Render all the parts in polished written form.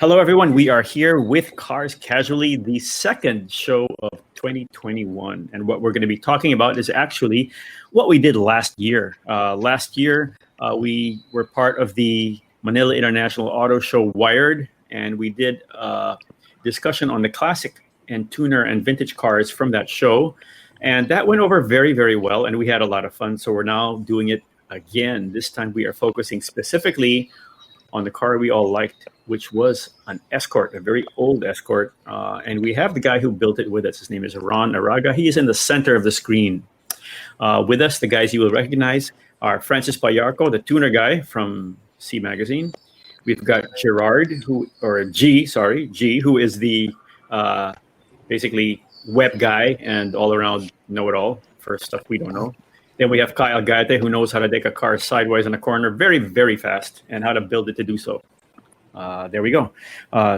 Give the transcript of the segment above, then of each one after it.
Hello, everyone. We are here with Cars Casually, the second show of 2021. And what we're going to be talking about is actually what we did last year. Last year, we were part of the Manila International Auto Show Wired, and we did a discussion on the classic and tuner and vintage cars from that show. And that went over very, very well, and we had a lot of fun. So we're now doing it again. This time we are focusing specifically on the car we all liked, which was an Escort, a very old Escort. And we have the guy who built it with us. His name is Ron Araga. He is in the center of the screen. With us, the guys you will recognize are Francis Payarco, the tuner guy from C Magazine. We've got Gerard, G, who is the basically web guy and all-around know-it-all for stuff we don't know. Then we have Kyle Gaete, who knows how to take a car sideways in a corner very, very fast and how to build it to do so. There we go.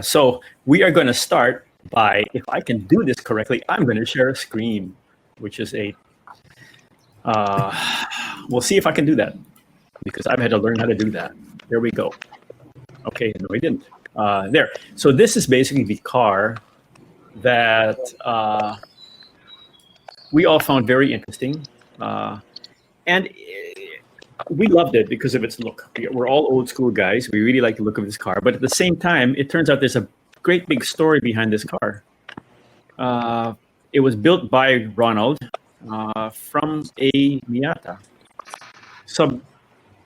So we are going to start by, if I can do this correctly, I'm going to share a screen, which is we'll see if I can do that because I've had to learn how to do that. There we go. Okay, no, I didn't. There. So this is basically the car that we all found very interesting. And we loved it because of its look. We're all old school guys. We really like the look of this car. But at the same time, it turns out there's a great big story behind this car. It was built by Ronald from a Miata sub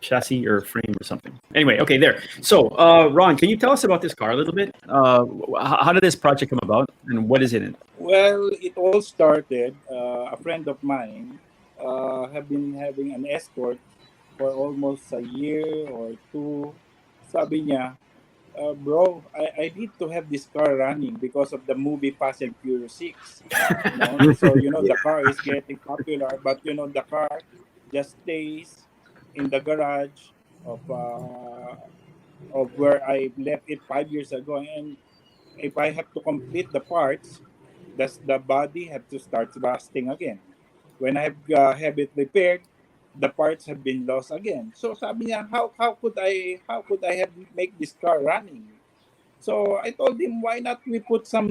chassis or frame or something. Anyway, okay, there. So, Ron, can you tell us about this car a little bit? How did this project come about and what is in it? Well, it all started, a friend of mine have been having an Escort for almost a year or two. Sabi niya, bro, I need to have this car running because of the movie Fast and Furious 6. So, the car is getting popular, but, the car just stays in the garage of where I left it 5 years ago. And if I have to complete the parts, the body have to start rusting again. When I have it repaired, the parts have been lost again. So sabi niya, how could I make this car running? So I told him, why not we put some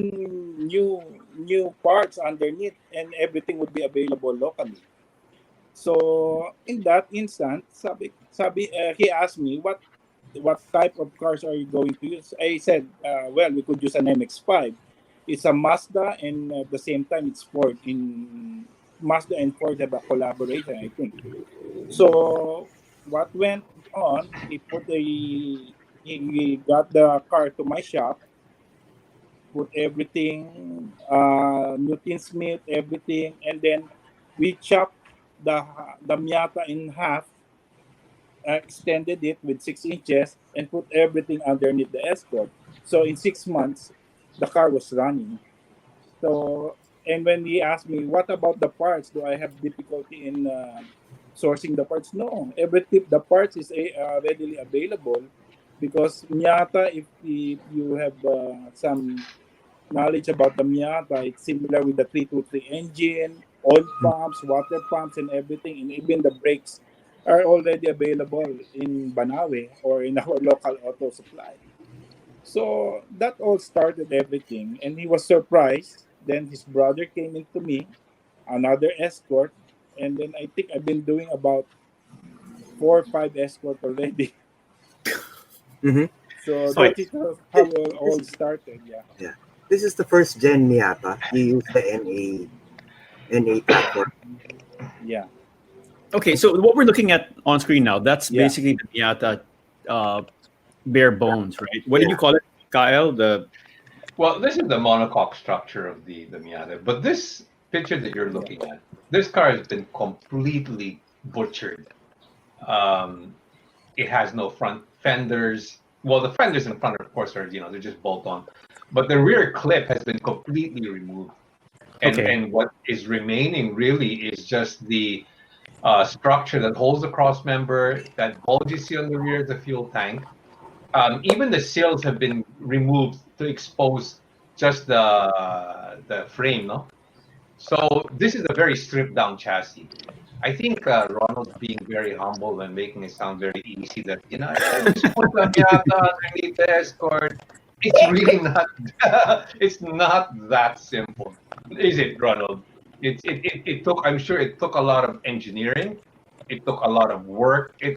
new parts underneath and everything would be available locally. So in that instant, he asked me what type of cars are you going to use? I said, well, we could use an MX-5. It's a Mazda, and at the same time, it's Ford. In Mazda and Ford have a collaboration, I think. So what went on? He got the car to my shop, put everything, Newton Smith, everything, and then we chopped the Miata in half, extended it with 6 inches, and put everything underneath the Escort. So in 6 months, the car was running. So, and when he asked me, what about the parts? Do I have difficulty in sourcing the parts? No, the parts is readily available because Miata, if you have some knowledge about the Miata, it's similar with the 323 engine, oil pumps, water pumps, and everything, and even the brakes are already available in Banawe or in our local auto supply. So that all started everything, and he was surprised. Then his brother came into me, another Escort, and then I think I've been doing about 4 or 5 Escort already. Mm-hmm. So that is how it all started. Yeah. This is the first gen Miata. You use the NA platform. Yeah. Okay, so what we're looking at on screen now, that's basically the Miata bare bones, right? What did you call it, Kyle? Well, this is the monocoque structure of the Miata. But this picture that you're looking at, this car has been completely butchered. It has no front fenders. Well, the fenders in front, of course, are they're just bolt on. But the rear clip has been completely removed. And what is remaining really is just the structure that holds the cross member, that bulge you see on the rear of the fuel tank. Even the sills have been removed to expose just the frame, no? So this is a very stripped down chassis. I think Ronald's being very humble and making it sound very easy that, I just put the Miata underneath the Escort It's really not. It's not that simple, is it, Ronald? It took. I'm sure it took a lot of engineering. It took a lot of work. A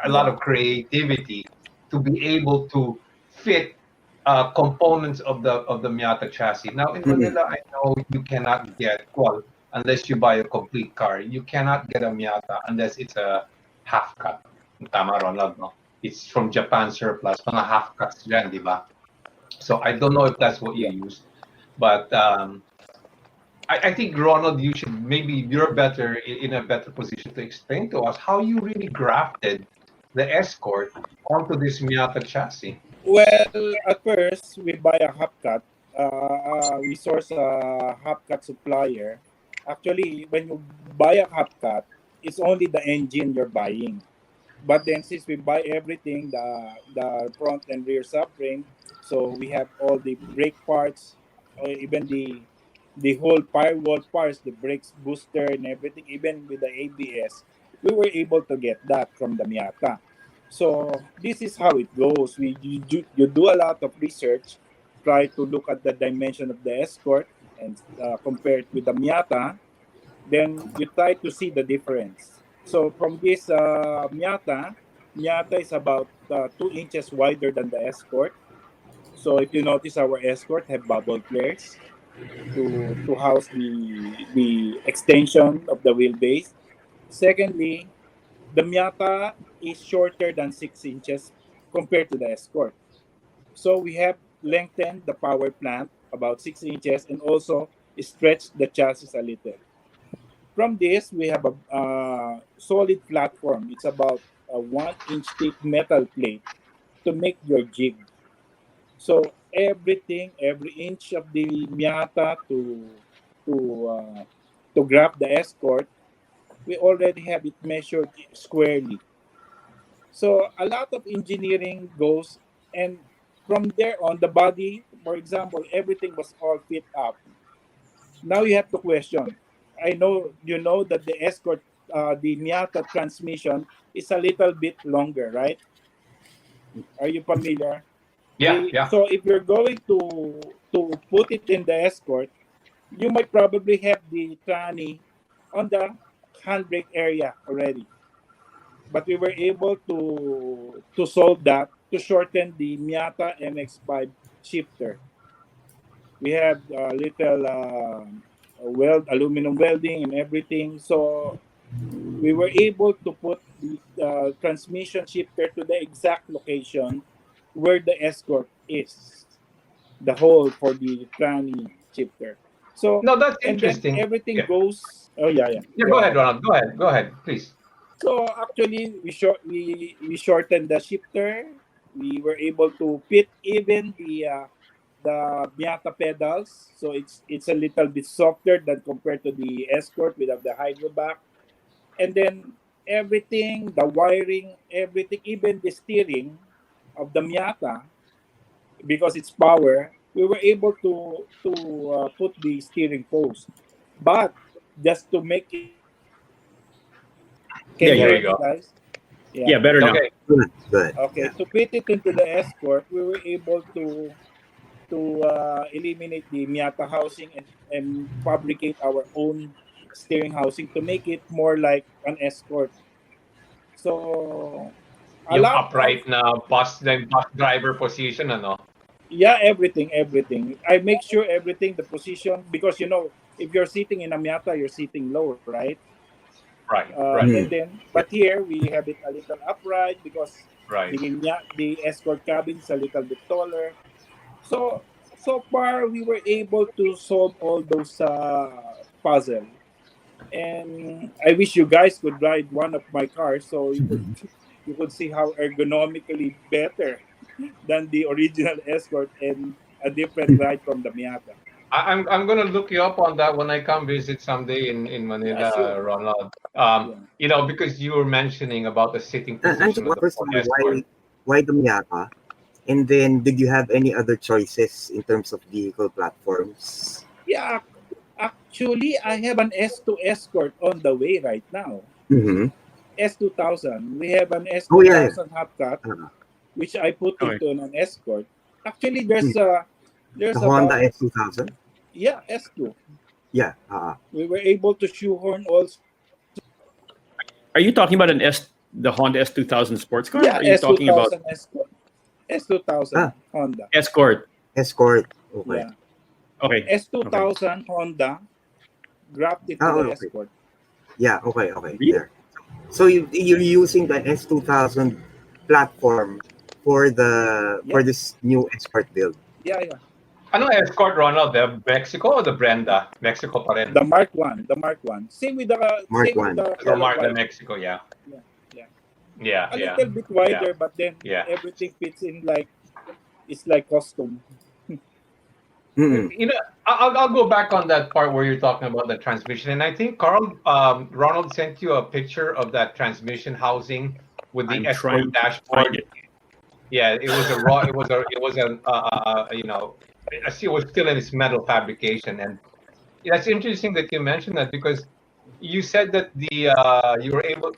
lot Yeah. of creativity to be able to fit components of the Miata chassis. Now in Mhm. Manila, I know you cannot get, well, unless you buy a complete car. You cannot get a Miata unless it's a half cut. Tama, Ronald, no? It's from Japan surplus. Mga half cuts yan, di ba? So I don't know if that's what you Yeah. use, but I think, Ronald, you should, maybe you're better in a better position to explain to us how you really grafted the Escort onto this Miata chassis. Well, at first, we buy a half cut. We source a half cut supplier. Actually, when you buy a half cut, it's only the engine you're buying. But then, since we buy everything, the front and rear subframe, so we have all the brake parts, or even the whole firewall parts, the brakes, booster, and everything, even with the ABS, we were able to get that from the Miata. So this is how it goes. You do a lot of research, try to look at the dimension of the Escort and compare it with the Miata. Then you try to see the difference. So from this Miata is about 2 inches wider than the Escort. So if you notice, our Escort have bubble flares to house the extension of the wheelbase. Secondly, the Miata is shorter than 6 inches compared to the Escort. So we have lengthened the power plant about 6 inches and also stretched the chassis a little. From this, we have a solid platform. It's about a 1 inch thick metal plate to make your jig. So everything, every inch of the Miata to uh, to grab the Escort, we already have it measured squarely. So a lot of engineering goes, and from there on, the body, for example, everything was all fit up. Now you have to question. I know you know that the Escort, the Miata transmission is a little bit longer, right? Are you familiar? Yeah, yeah. So if you're going to put it in the Escort, you might probably have the tranny on the handbrake area already. But we were able to solve that to shorten the Miata MX-5 shifter. We have a little aluminum welding and everything. So we were able to put the transmission shifter to the exact location where the Escort is, the hole for the tranny shifter. So, No, that's and then interesting. everything Yeah, goes. Oh yeah, yeah. yeah. Go Go ahead, ahead. Ronald. Go ahead. Go ahead, please. So actually, we shortened the shifter. We were able to fit even the Miata pedals, so it's a little bit softer than compared to the Escort without the hydro back. And then everything, the wiring, everything, even the steering of the Miata, because it's power, we were able to put the steering post. But just to make it, can Yeah, you yeah, There hear you me, go. guys? Yeah. yeah. Better now. Okay. Good, good. Okay, Yeah. to fit it into the Escort, we were able to eliminate the Miata housing and fabricate our own steering housing to make it more like an Escort. So a Yung lot of upright na bus driver position, ano? yeah, everything. I make sure everything, the position, because if you're sitting in a Miata, you're sitting low, right? Right, right, And Mm. then, Yeah. but here we have it a little upright because right. the Escort cabin is a little bit taller. So far we were able to solve all those puzzle. And I wish you guys could ride one of my cars so you could see how ergonomically better than the original Escort and a different ride from the Miata. I'm gonna look you up on that when I come visit someday in Yeah, Manila, sure. Ronald. Yeah. Because you were mentioning about the sitting And position of the first of Ford all, Escort. why the Miata? And then, did you have any other choices in terms of vehicle platforms? Yeah, actually I have an S2 Escort on the way right now. Mm-hmm. S2000. We have an Oh yeah, yeah. S2000 Hubcat Uh, which I put Okay. into an Escort. Actually, The there's Honda about S2000. yeah S2. Yeah. We were able to shoehorn also Are you talking about the Honda S2000 sports car? Or yeah are you talking about S2000 Escort S2000 Ah, Honda. Escort? Escort. Okay. Yeah, Okay. Okay. S2000 Honda grabbed it to the Okay. Escort. Yeah. Okay. Okay. Really? There. So you're using the S2000 platform for Yeah, this new Escort build. yeah. Ano Escort, Ronald? The Mexico o the Brenda? Mexico pa rin. The Mark One. Mark Same with One. the The color Mark, the white. Mexico, yeah. Yeah, yeah. Yeah, A yeah. little bit Yeah. wider, but then Yeah. everything fits in like it's like costume. Mm-mm. You know, I'll go back on that part where you're talking about the transmission, and I think Carl, Ronald sent you a picture of that transmission housing with the I'm Escort trying to find dashboard. it. Yeah, it was a raw. It was a I see it was still in its metal fabrication, and that's interesting that you mentioned that because you said that you were able,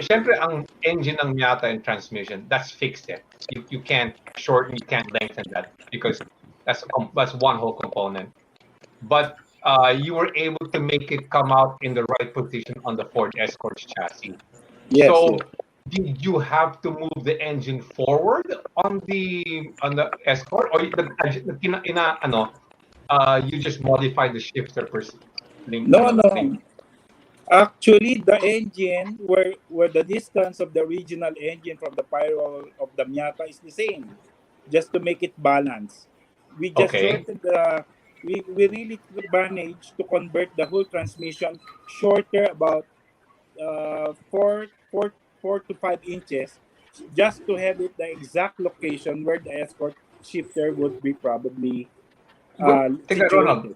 syempre ang engine ng Miata and transmission, that's fixed eh. You can't shorten, you can't lengthen that because that's one whole component. But you were able to make it come out in the right position on the Ford Escort chassis. Yes, So yes. did you have to move the engine forward on the Escort, or you just modified the shifter per se? No, no. Actually, the engine where the distance of the original engine from the firewall of the Miata is the same, just to make it balance. We just Okay. shortened the. We really managed to convert the whole transmission shorter about 4 to 5 inches, just to have it the exact location where the escort shifter would be probably Teka, Ronald, situated.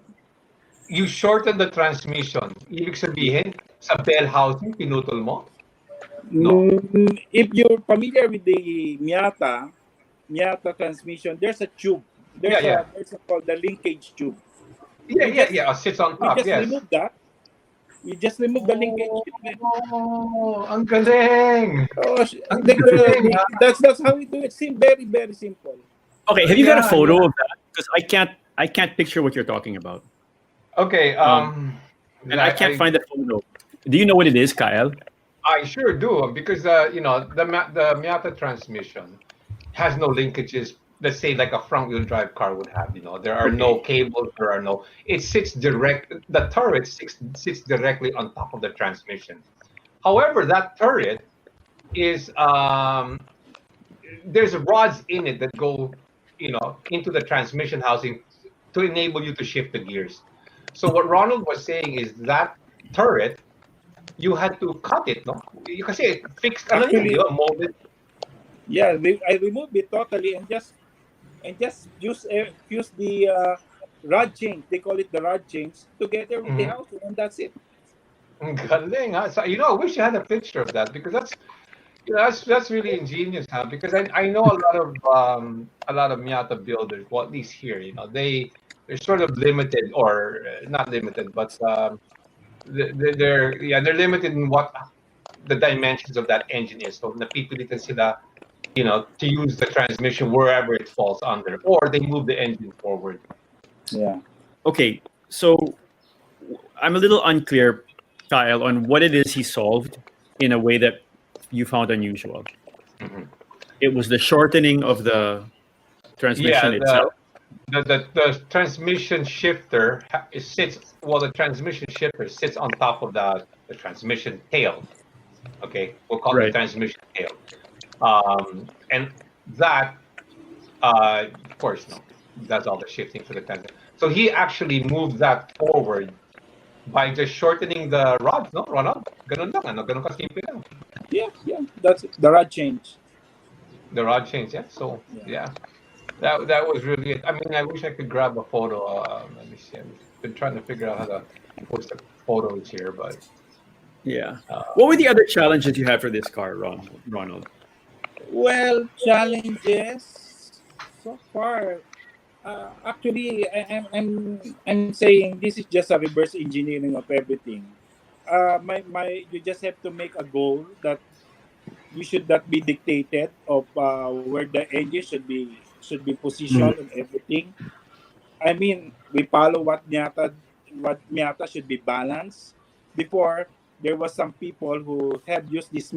you shortened the transmission. Ibig sabihin, sa bell housing, pinutol mo? No? If you're familiar with the Miata transmission, there's a tube. Yeah, yeah. There's a called the linkage tube. Yeah, We yeah, just yeah. Sits on we top, just yes. remove that. We just remove the linkage tube. Oh, ang galing! Oh, Ang galing, ha? that's how we do it. Very simple. Okay. Have you got a Yeah, photo yeah. of that? Because I can't picture what you're talking about, Okay, and I can't find the photo. Do you know what it is, Kyle? I sure do because the Miata transmission has no linkages. Let's say like a front wheel drive car would have. There are no cables. There are no. It sits direct. The turret sits directly on top of the transmission. However, that turret is there's rods in it that go into the transmission housing to enable you to shift the gears. So what Ronald was saying is that turret you had to cut it, no? Kasi fixed, ano yan, di Actually, ba? Molded. yeah, I removed it totally and just use the rod change. They call it the rod change together with the Mhm. housing, and that's it. Ang galing, ha? So, I wish you had a picture of that because that's really ingenious, huh? Because I know a lot of Miata builders, well, at least here, they're sort of limited or not limited, but they're limited in what the dimensions of that engine is. So napipilitan sila, to use the transmission wherever it falls under, or they move the engine forward. Yeah. Okay. So I'm a little unclear, Kyle, on what it is he solved in a way that you found unusual. Mhm. It was the shortening of the transmission Yeah, itself. the transmission shifter the transmission shifter sits on top of the transmission tail. Okay, we'll call it the Right. transmission tail. And that, of course, no, does all the shifting for the transmission. So he actually moved that forward by just shortening the rods, no, Ronald? Ganun lang, ganun kasimple lang. Yeah. That's it. The rod change. The rod change, yeah. So, Yeah. yeah. That was really it. I mean, I wish I could grab a photo. Let me see. I've been trying to figure out how to post the photos here, but Yeah. What were the other challenges you had for this car, Ronald? Well, challenges so far. Actually, I'm saying this is just a reverse engineering of everything. My you just have to make a goal that you should not be dictated of where the engine should be should be positioned and everything. I mean, we follow what Miata should be balanced. Before, there was some people who have used this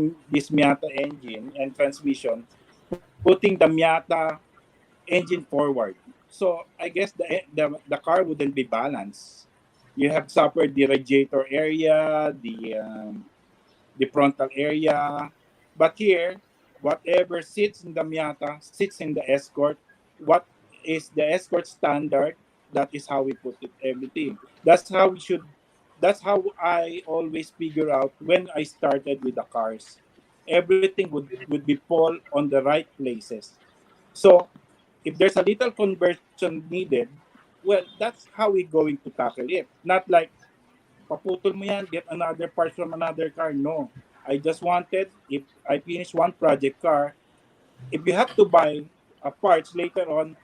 Miata engine and transmission, putting the Miata engine forward. So I guess the car wouldn't be balanced. You have suffered the radiator area, the frontal area. But here, whatever sits in the Miata sits in the Escort. What is the Escort standard? That is how we put it everything. That's how we should. That's how I always figure out when I started with the cars. Everything would be fall on the right places. So if there's a little conversion needed, well, that's how we're going to tackle it. Not like paputol mo yan, get another part from another car. No. I just wanted, if I finish one project car, if you have to buy a parts later on,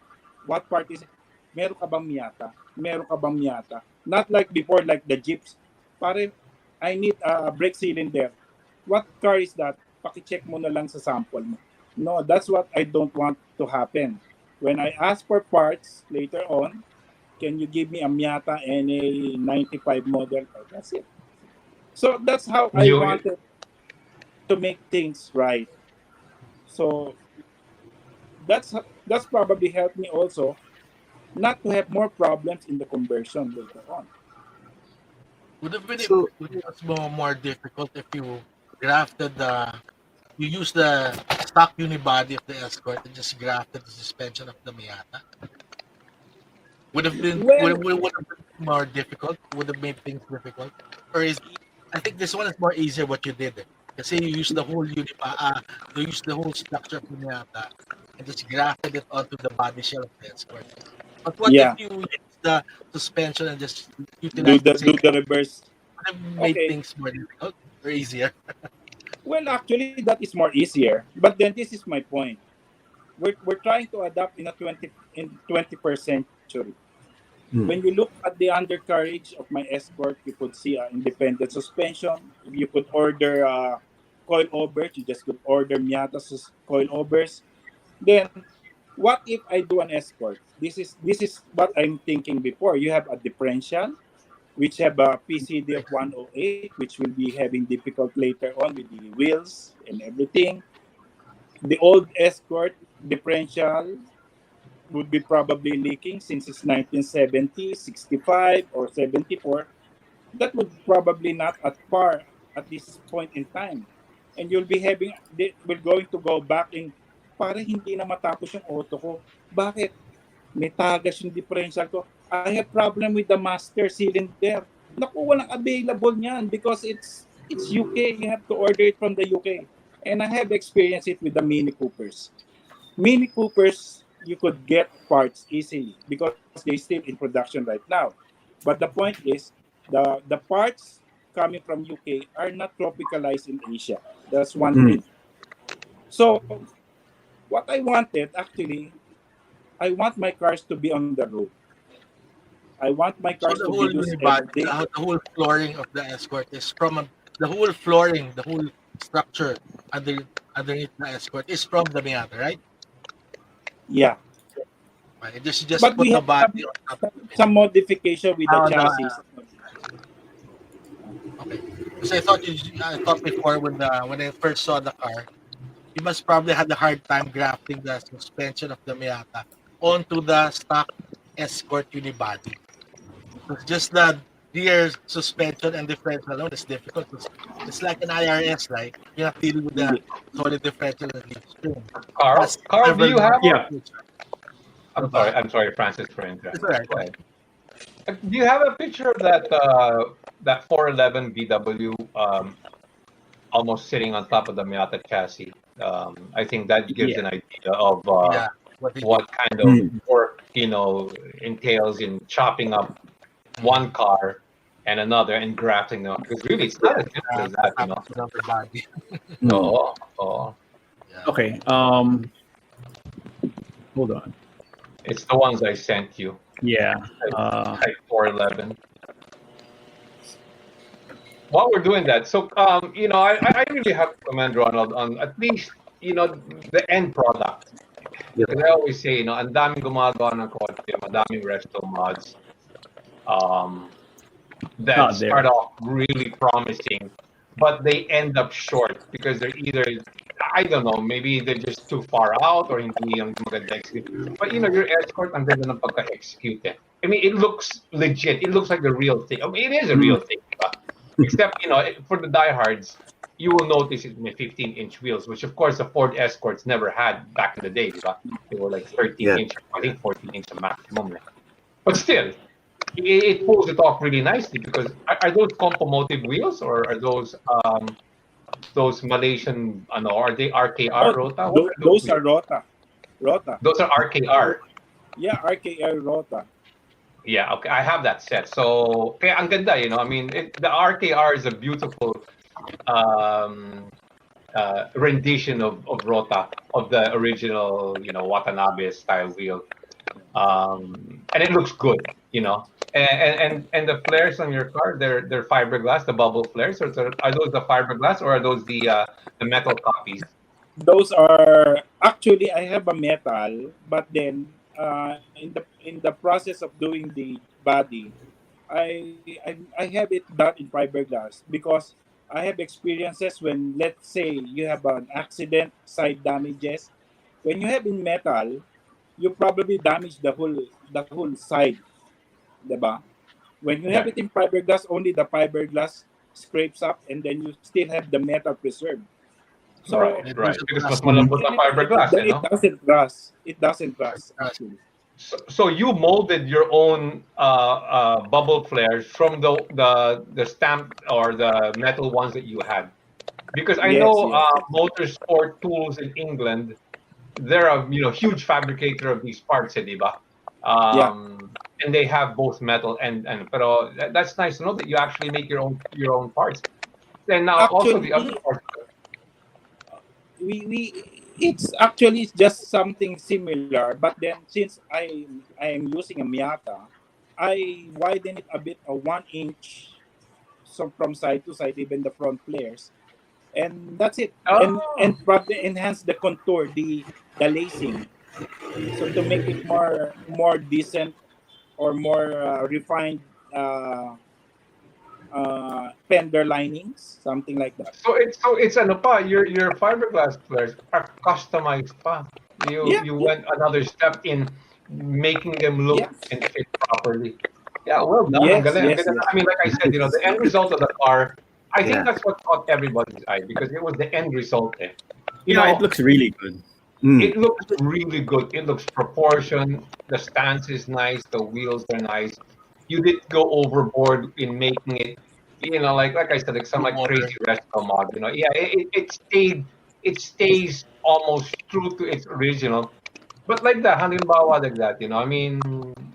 what part is it? Meron ka bang Miata? Meron ka bang Miata? Not like before, like the Jeeps. Pare, I need a brake cylinder. What car is that? Paki-check mo na lang sa sample mo. No, that's what I don't want to happen. When I ask for parts later on, can you give me a Miata NA 95 model? That's it. So that's how I You, wanted to make things right. So that's probably helped me also not to have more problems in the conversion later on. Would have been So, would it was more difficult if you grafted the you use the stock unibody of the Escort and just grafted the suspension of the Miata? Would have been Well, would have been more difficult? Would have made things difficult? Or is I think this one is more easier what you did. Kasi you use the whole you use the whole structure of the Miata and just grafted it onto the body shell of the Escort. But what if yeah, you use the suspension and just do utilize the the same do the reverse. would have made Okay. things more difficult or easier? Well, actually, that is more easier. But then this is my point. We're trying to adapt in 21st century. When you look at the undercarriage of my Escort, you could see independent suspension. You could order coilovers. You just could order Miata coilovers. Then, what if I do an Escort? This is what I'm thinking before. You have a differential, which have a PCD of 108, which will be having difficult later on with the wheels and everything. The old Escort differential would be probably leaking since it's 1970, 65, or 74. That would probably not at par at this point in time. And you'll be we're going to go back in, para hindi na matapos yung auto ko. Bakit? May tagas yung differential ko. I have problem with the master cylinder. Naku, walang available niyan because it's UK. You have to order it from the UK. And I have experienced it with the Mini Coopers. Mini Coopers, you could get parts easily because they're still in production right now. But the point is, the parts coming from UK are not tropicalized in Asia. That's one thing. So what I wanted actually, I want my cars to be on the road. I want my So cars the to be whole used unibody, every day. the whole flooring of the Escort is from the whole flooring, the whole structure underneath the Escort is from the Miata, right? Yeah. Right. Just But put we the have body on top of it. some modification with the Oh, chassis. okay. Because I thought before when I first saw the car, you must probably had a hard time grafting the suspension of the Miata onto the stock Escort unibody. It's just the rear suspension and differential alone is difficult. It's like an IRS, right? You're not dealing with the solid differential and the spring. Carl, That's Carl, do several you have? Yeah. I'm sorry, Francis, for It's interrupting. all right. Go ahead. Do you have a picture of that 411 VW almost sitting on top of the Miata chassis? I think that gives Yeah. an idea of Yeah. What he what kind of work entails in chopping up one car and another and grafting them. Because really, it's not as simple as that, happens with everybody. Oh, oh. Yeah. Okay. Hold on. It's the ones I sent you. Yeah. Type 411. While we're doing that, so I really have to commend Ronald on at least the end product. Because I always say, ang daming gumagawa ng kotse, madaming Restomods that start off really promising, but they end up short because they're either, I don't know, maybe they're just too far out or hindi yung maganda execute. But your Escort, ang ganda ng pagka-execute. I mean, it looks legit. It looks like the real thing. I mean, it is a real thing. Except, for the diehards, you will notice it in the 15-inch wheels, which of course the Ford Escorts never had back in the day. They were like 13-inch, I think 14-inch the maximum. But still, it pulls it off really nicely because are those compomotive wheels or are those Malaysian? Are they RKR Rota? Those are Rota. Those are RKR. Yeah, RKR Rota. Yeah, okay, I have that set. So, kaya ang ganda, I mean, the RKR is a beautiful rendition of Rota, of the original, Watanabe style wheel. And it looks good, And the flares on your car, they're fiberglass, the bubble flares, or are those the fiberglass or are those the metal copies? Those are actually, I have a metal, but then in the process of doing the body, I have it done in fiberglass because I have experiences when, let's say, you have an accident, side damages. When you have in metal, you probably damage the whole side, diba? When you have it in fiberglass, only the fiberglass scrapes up, and then you still have the metal preserved. So right. Because mas malambot ang fiberglass, It doesn't rust actually. So you molded your own bubble flares from the stamp or the metal ones that you had, because I know Motorsport Tools in England, they're a huge fabricator of these parts, diba? And they have both metal and pero that's nice to know that you actually make your own parts. And now actually, also the other parts. It's actually just something similar, but then since I am using a Miata, I widen it a bit, a 1 inch, so from side to side, even the front flares, and that's it. And probably enhance the contour, the lacing, so to make it more decent or more refined fender linings, something like that. So it's ano pa, your fiberglass flares are customized pa. You went another step in making them look and fit properly. Yeah, well done. Yes. I mean, like I said, the end result of the car, I think that's what caught everybody's eye because it was the end result. It looks really good. It looks really good. It looks proportioned. The stance is nice. The wheels are nice. You did go overboard in making it, like I said, like some crazy Restomod. It stays almost true to its original. But like that, halimbawa like that, I mean,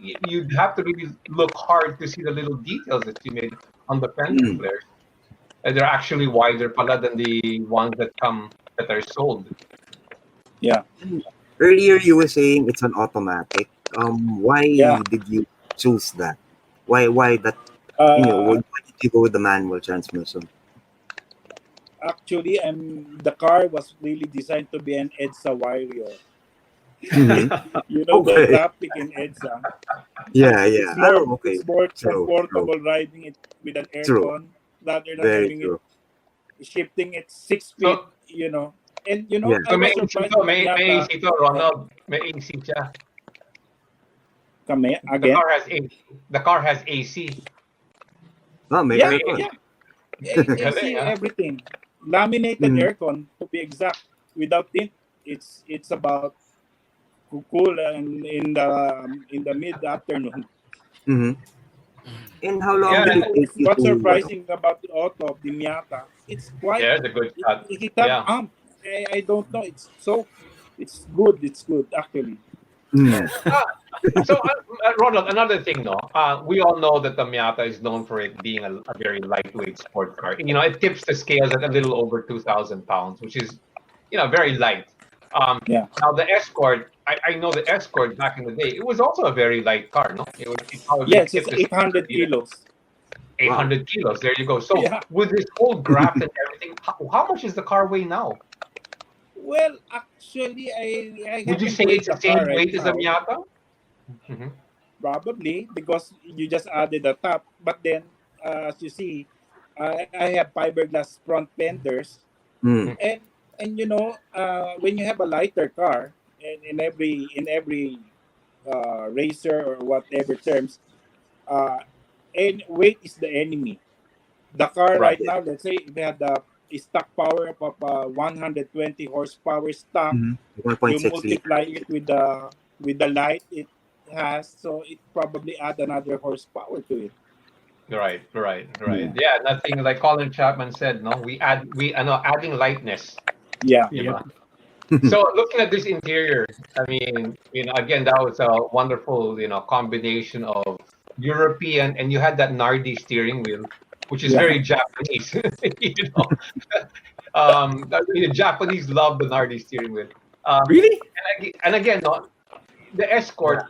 you'd have to really look hard to see the little details that you made on the fender flares. And they're actually wider pala than the ones that are sold. Yeah. Earlier you were saying it's an automatic. Why did you choose that? Why that? Why did you go with the manual transmission? Actually, the car was really designed to be an EDSA warrior. The traffic in EDSA. Yeah. It's more comfortable riding it with an aircon rather than having it shifting it 6 feet. And So may AC to, Ronald. May AC siya. Again? The car has AC. Oh, may aircon. AC, everything. Laminated aircon, to be exact. Without tint, it's about cool in the mid afternoon. And how long did it take you What's to surprising about the auto of the Miata? It's quite. Yeah, it's a good shot. It has amp. I don't know. It's good. It's good actually. So, Ronald, another thing, we all know that the Miata is known for it being a very lightweight sport car. It tips the scales at a little over 2,000 pounds, which is, very light. Now the Escort, I know the Escort back in the day, it was also a very light car, no? It's 800 kilos. 800 kilos. There you go. So with this whole graft and everything, how much is the car weigh now? Well, actually, I Would you haven't say weighed it's the the car same right weight as a now. Miata? Mm-hmm. Probably because you just added the top. But then, as you see, I have fiberglass front fenders, Mm. and when you have a lighter car, and in every racer or whatever terms, uh, and weight is the enemy. The car Right. right now, let's say it had a stock power of 120 horsepower stock. Mm-hmm. You 1.6 liter. multiply it with the light it has, so it probably add another horsepower to it. Right. Mm. Yeah, nothing like Colin Chapman said. No, I know, adding lightness. Yeah. You Yep. know. So looking at this interior, I mean, again, that was a wonderful, combination of European, and you had that Nardi steering wheel, which is Yeah. very Japanese. you know, the Japanese love the Nardi steering whil. Really? And again, no, the Escort.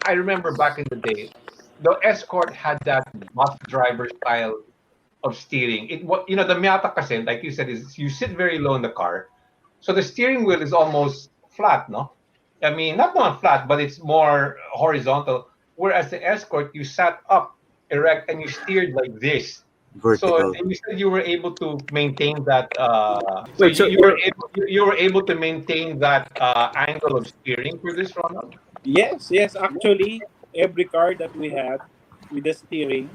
I remember back in the day, the Escort had that bus driver style of steering. It what the Miata kasi, like you said, is you sit very low in the car, so the steering wheel is almost flat, no? I mean, not flat, but it's more horizontal. Whereas the Escort, you sat up erect and you steered like this. So, Vertical. and you said you were able to maintain that. So Wait, you, so you were able you were able to maintain that angle of steering for this, Ronald. Yes. Actually, every car that we had with the steering,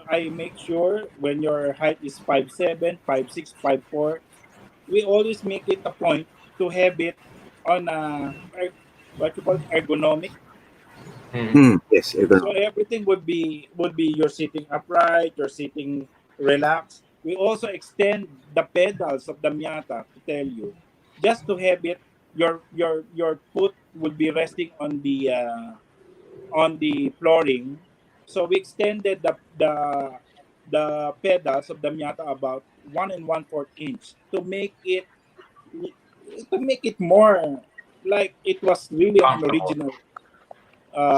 I make sure when your height is 5'7", 5'6", 5'4", we always make it a point to have it on what you call it, ergonomic. Mhm. Mm. Yes, So ergonomic. everything would be you're sitting upright, you're sitting relaxed. We also extend the pedals of the Miata to tell you, just to have it, your foot will be resting on the flooring. So we extended the pedals of the Miata about 1 and 1/4 inch to make it more like it was really an Comfortable. original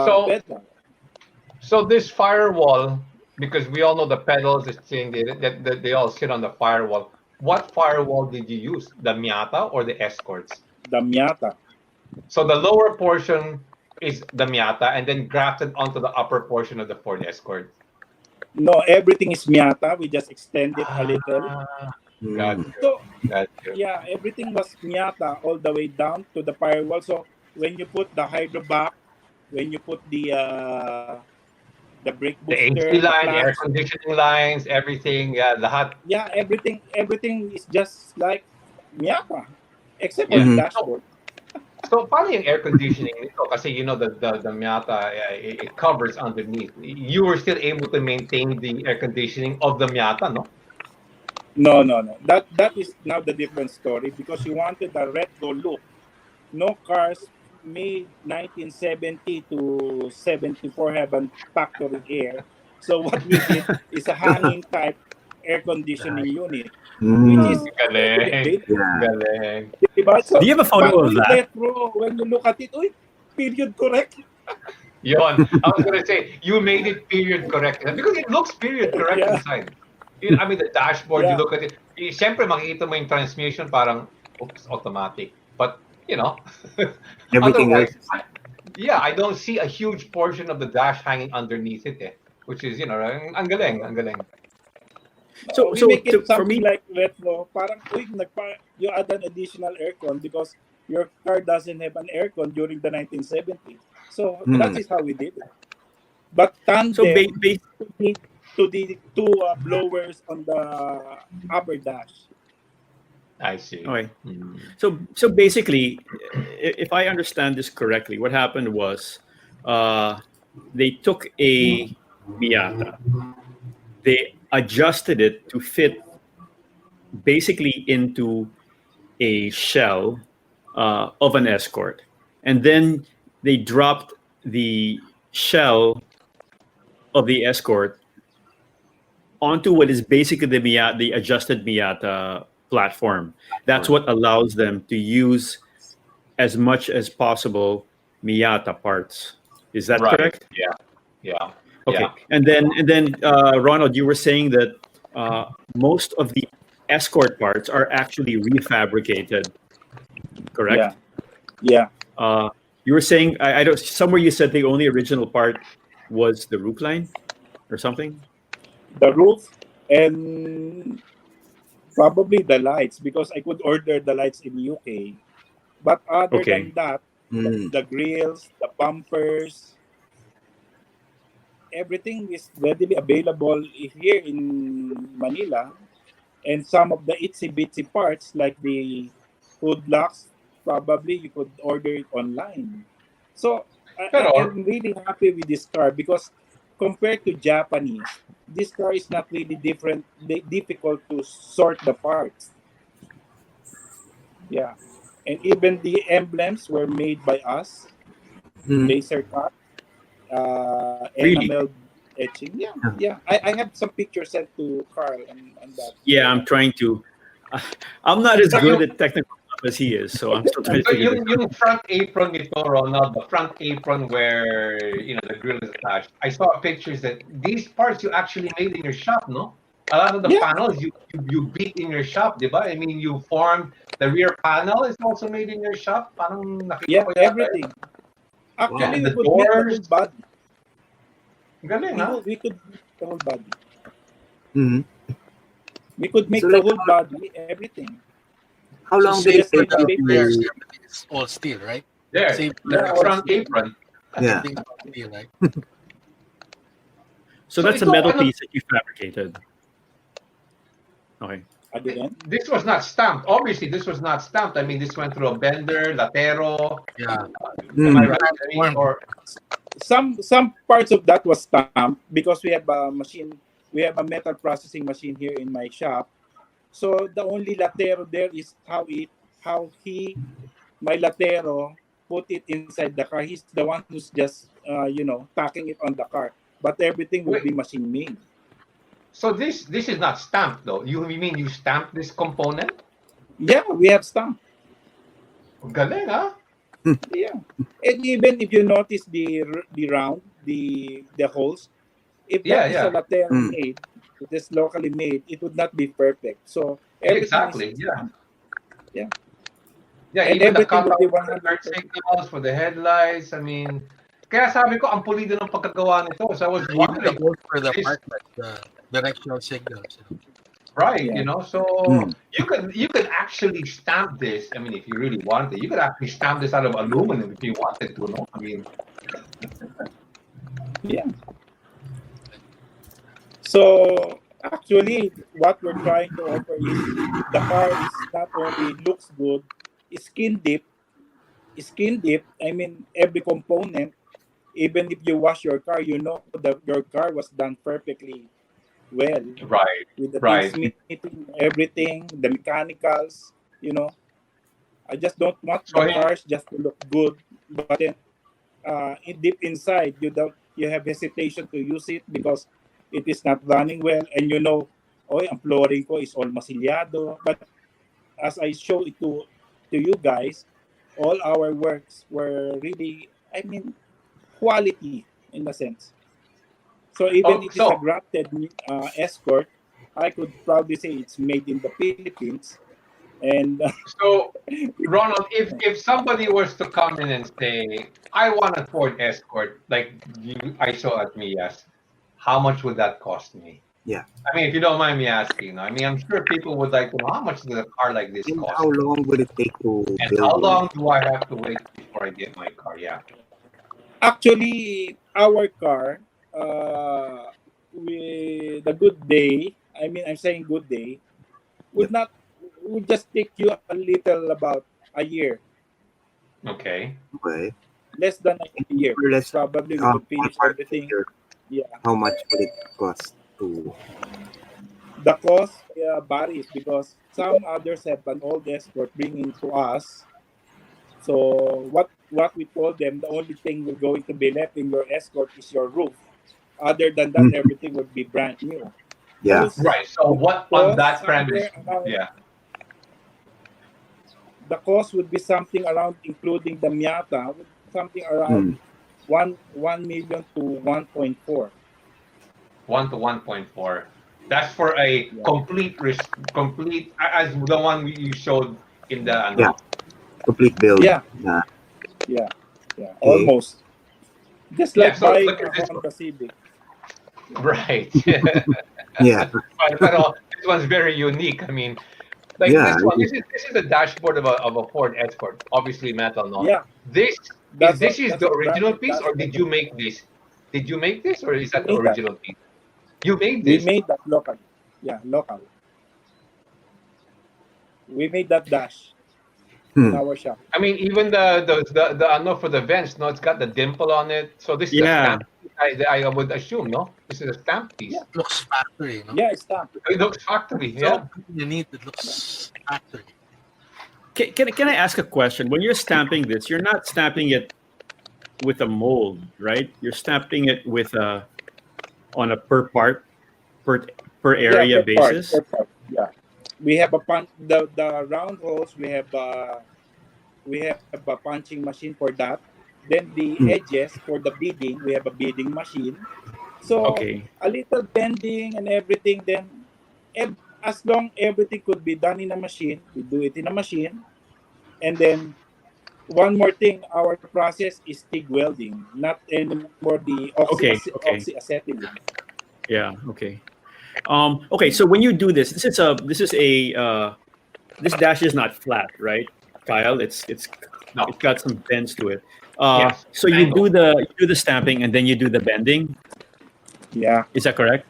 So pedal. So this firewall, because we all know the pedals, this thing that they all sit on the firewall. What firewall did you use? The Miata or the Escorts? The Miata. So the lower portion is the Miata, and then grafted onto the upper portion of the Ford Escort. No, everything is Miata. We just extend it a little. Ah, got Mm. you, So got you. yeah, everything was Miata all the way down to the firewall. So when you put the hydrovac, when you put the brake The booster, AC the line, the air clutch, conditioning lines, everything. Yeah, the hot. yeah, everything is just like Miata, except for Yeah. the Mm-hmm. So, dashboard. so paano yung air conditioning nito? Kasi the Miata, it covers underneath. You were still able to maintain the air conditioning of the Miata, no? No. That is now the different story because you wanted a retro look. No cars made 1970 to 74 have a factory air. So what we did is a hanging type air conditioning unit, which Mm. is readily Galing. available. Yeah. Galing. Diba? do So, you have a but photo of that? retro, when you look at it, period correct. Yon. I was gonna say you made it period correct because it looks period correct Yeah, inside. I mean the dashboard. You yeah, look at it. Siyempre makikita mo yung transmission parang oops automatic. But you know, Everything else otherwise, is yeah, I don't see a huge portion of the dash hanging underneath it. Which is ang galing, ang galing. So, we make it for something me, like retro. Parang, you add an additional aircon because your car doesn't have an aircon during the 1970s. So that mm. is how we did it. But so ba- tandem ba- to the two blowers on the upper dash. I see. okay. Mm. So basically, if I understand this correctly, what happened was, uh, they took a Miata, they adjusted it to fit basically into a shell of an Escort, and then they dropped the shell of the Escort onto what is basically the adjusted Miata platform. That's Or what allows them to use as much as possible Miata parts. Is that Right. correct? Yeah. Yeah. Yeah. Okay. And then Ronald, you were saying that most of the Escort parts are actually refabricated correct? Yeah. You were saying I don't. Somewhere you said the only original part was the roof line or something. The roof and probably the lights, because I could order the lights in UK. But other than Okay. that, the grills, the bumpers, everything is readily available here in Manila. And some of the itsy bitsy parts, like the hood locks, probably you could order it online. So Pero, I'm really happy with this car because compared to Japanese, this car is not really difficult to sort the parts. Yeah. And even the emblems were made by us, laser cut, Really? enamel etching. Yeah, yeah. I have some pictures sent to Carl on that. Yeah, I'm trying to. I'm not as so good yung, at technical stuff as he is, so I'm still trying to so figure this yung front apron nito, Ronald, the front apron where, the grill is attached, I saw pictures that these parts you actually made in your shop, no? A lot of the Yeah, panels you beat in your shop, di ba? I mean, you formed the rear panel is also made in your shop. Parang nakita yeah, ko yata. everything. Yeah, Actually, and we the could make the whole doors. body. Galing, ha? We could make the whole body. Mm-hmm. We could make So the like, whole body, everything. how So long did same it for take the you flares, to? everything is all steel, right? There, Same for Yeah, the the front apron. Yeah. everything is all steel, right? So So that's a ito, metal ano, piece that you fabricated. Okay. again. this was not stamped. Obviously, this was not stamped. I mean, this went through a bender, latero. Yeah. Am I Mm. right? I mean, or Some parts of that was stamped because we have a machine. We have a metal processing machine here in my shop. So the only latero there is how my latero put it inside the car. He's the one who's just tacking it on the car. But everything will wait. be machine made. So this is not stamped though. You mean you stamped this component? Yeah, we have stamp. Galing, huh? Yeah, and even if you notice the round, the holes, if Yeah, that is a yeah, latero Mm. made, it is locally made, it would not be perfect. So yeah, everything is exactly. Yeah, stamped. Yeah, yeah. and Even the everything will cutout be for the turn 100%. signals, for the headlights. I mean, kaya sabi ko, ang pulido ng pagkagawa nito. So I was Even the wondering, holes for the this park lights, the directional signals. right? Yeah. So Mm. you could actually stamp this. I mean, if you really wanted, you could actually stamp this out of aluminum if you wanted to. No, I mean, Yeah. So actually, what we're trying to offer is the car is not only looks good, is skin deep. I mean, every component, even if you wash your car, you know that your car was done perfectly well right, with the right. tinsmithing, everything, the mechanicals. You know, I just don't want the So cars just to look good, but then deep inside you have hesitation to use it because it is not running well, and oy, ang flooring ko is all masilyado. But as I show it to you guys, all our works were really, I mean, quality in a sense. So even oh, it is a so grafted Escort, I could proudly say it's made in the Philippines. And So, Ronald, if somebody was to come in and say, "I want a Ford Escort," like I saw at Mia's, how much would that cost me? Yeah. I mean, if you don't mind me asking, I mean, I'm sure people would like to know how much does a car like this And cost, how long would it take to and build how one? long do I have to wait before I get my car? Yeah. actually, our car, with the good day, I mean, I'm saying good day, would Yep. not would just take you a little about a year, Okay. Okay. less than a year. More or less, Probably we could finish ballpark everything. figure, Yeah, how much would it cost to? the cost varies because some others have an old Escort bringing to us. So what we told them, the only thing we're going to be left in your Escort is your roof. Other than that, Mm. everything would be brand new. Yeah. Those Right. So, would what on cost that premise? somewhere around. Yeah. The cost would be something around, including the Miata, something around Mm. 1 million to 1.4. 1 to 1.4. That's for a Yeah. complete as the one you showed in the Yeah. ano, Complete build. Yeah. Yeah. Yeah, almost. Just like so buying look at a this Honda Civic. Right. Yeah. But this one's very unique. I mean, like Yeah. this one, this is the dashboard of a Ford Escort, obviously metal, no? Yeah, This that's this is that's the a original branded piece, or did dashboard. you make this? Did you make this, or is We that the made that. original piece? You made We this. made that local. Yeah, local. We made that dash in Hmm. our shop. I mean, even the no for the vents, no, it's got the dimple on it. So this is a Yeah. stamp piece, I would assume, no? This is a stamp piece. Yeah, It looks factory, no? yeah, it's done. It looks factory, It's yeah. so neat. It looks factory. Can I ask a question? When you're stamping this, you're not stamping it with a mold, right? You're stamping it with a on a per part per per Yeah, area basis. per part. Yeah, we have a the round holes. We have a punching machine for that. Then the Hmm. edges for the beading, we have a beading machine. So Okay. a little bending and everything. Then as long everything could be done in a machine, we do it in a machine. And then one more thing, our process is TIG welding, not anymore the Okay. Okay. oxyacetylene. Yeah. Okay. Okay. So when you do this, this dash is not flat, right, Kyle? No. It's got some bends to it. Yes. So you Angle. do the stamping and then you do the bending. Yeah, Is that correct?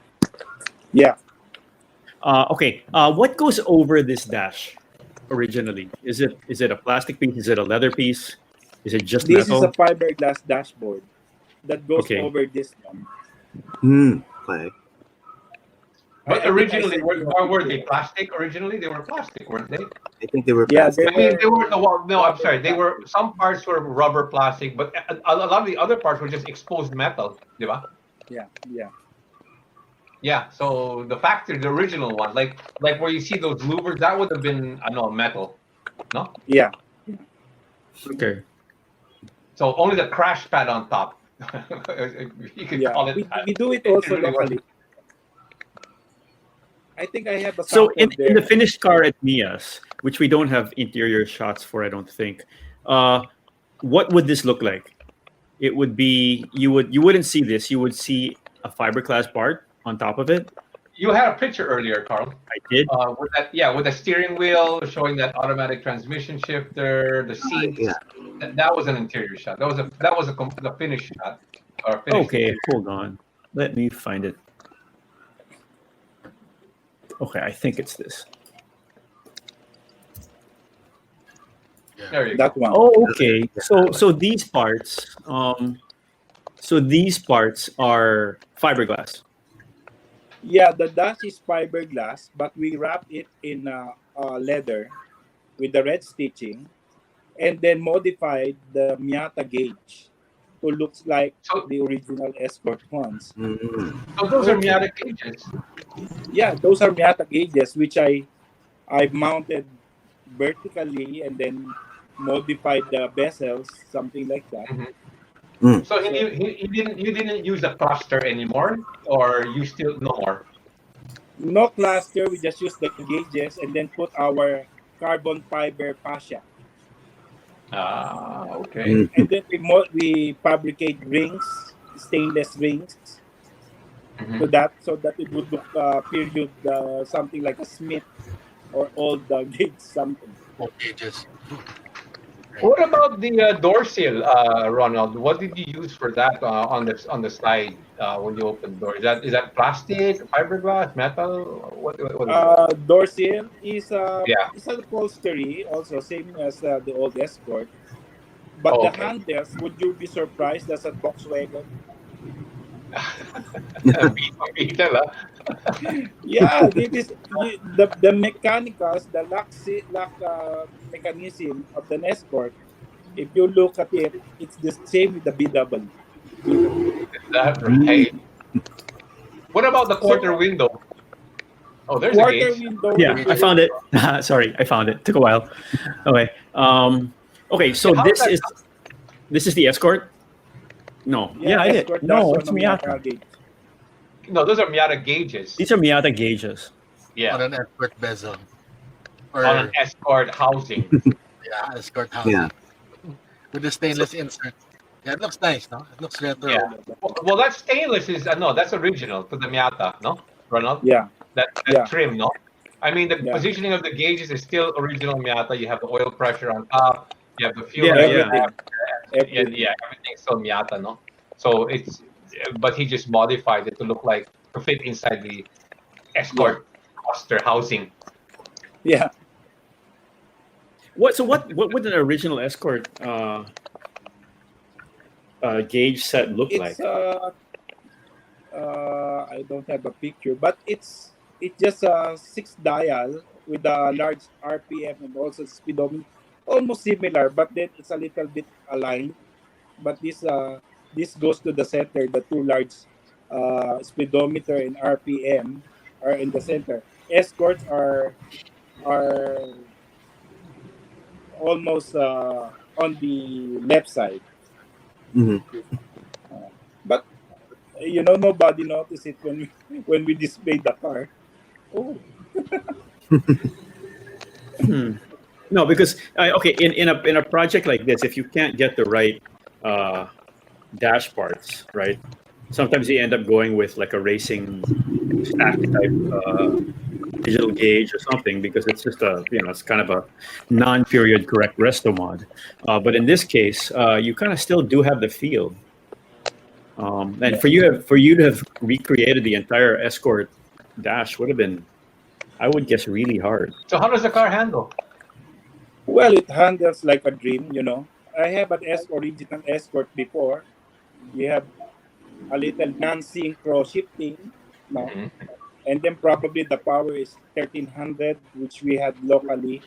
yeah. Okay. What goes over this dash originally? Is it a plastic piece? Is it a leather piece? Is it just This is metal? a fiberglass dashboard that goes Okay. over this one. Hmm. Okay. But I think I originally, sent you a were they picture. plastic? Originally, they were plastic, weren't they? I think they were Yeah, plastic. I mean, they were no. I'm sorry. They were some parts were rubber plastic, but a lot of the other parts were just exposed metal, diba? Yeah, yeah. Yeah. So the factory, the original one, like where you see those louvers, that would have been metal, no? Yeah. Okay. So only the crash pad on top. You could Yeah, call it that. we do it It also really locally. wasn't. I think I have a So sample in there. the finished car at Mia's, which we don't have interior shots for, I don't think. What would this look like? It would be you wouldn't see this. You would see a fiberglass part on top of it. You had a picture earlier, Carl. I did. With the steering wheel showing that automatic transmission shifter, the seats. Yeah. That was an interior shot. The finished shot or finished. Okay, interior. hold on. Let me find it. Okay, I think it's this. There you That go. one. Oh, okay. So these parts, are fiberglass. Yeah, the dash is fiberglass, but we wrap it in leather with the red stitching, and then modified the Miata gauge to look like So, the original Escort ones. Hmm. so those are Miata gauges. Yeah, those are Miata gauges, which I mounted vertically and then modified the bezels, something like that. So you didn't use a cluster anymore, or you still no more. No cluster, we just use the gauges and then put our carbon fiber fascia. Ah, okay. Hmm. And then we fabricate rings, stainless rings to that, so that it would look period something like a Smith or old gauge something. Pages. What about the door seal, Ronald? What did you use for that on the side when you open the door? Is that plastic, fiberglass, metal? What is it? Door seal is Yeah. is an upholstery, also same as the old Escort. But Oh, the okay. handles, would you be surprised? That's a Volkswagen. Beetle, ah. Yeah, the mechanicals, the lock mechanism of the Escort. If you look at it, it's the same with the BW. Is that right? What about the quarter window? Oh, there's a Quarter gauge. window. Yeah, I found it. Sorry, I found it. Took a while. Okay. Okay. So How that- this is the Escort. No. Yeah, I did. Escort No, dash it's on a Miata. gauge. No, those are Miata gauges. These are Miata gauges. Yeah, On an Escort bezel. on an Escort housing. Yeah, Escort Yeah. housing with the stainless insert. Yeah, it looks nice, no? It looks retro. Yeah. Well, that stainless is no, that's original to the Miata, no, Ronald? Yeah, That yeah, trim, no. I mean, the yeah. positioning of the gauges is still original Miata. You have the oil pressure on top. You have the fuel Yeah, level. yeah. Everything, Yeah, everything. yeah, everything's still Miata, no. So it's, but he just modified it to look like to fit inside the Yeah, Escort cluster housing. yeah. What would an original Escort gauge set look It's like? I don't have a picture, but it's just a 6 dial with a large RPM and also speedometer, almost similar, but then it's a little bit aligned. But this goes to the center. The two large speedometer and RPM are in the center. Escorts are almost on the left side. Hmm. But nobody noticed it when we displayed the car. Oh, Hmm. No, because okay, in a project like this, if you can't get the right uh, dash parts, right? Sometimes you end up going with like a racing stack type digital gauge or something because it's just it's kind of a non-period correct Restomod. But in this case, you kind of still do have the feel. And yeah. for you to have recreated the entire Escort dash would have been, I would guess, really hard. So how does the car handle? Well, it handles like a dream. I have an original Escort before. You have a little non-synchro shifting, no? Mhm. And then probably the power is 1300, which we had locally.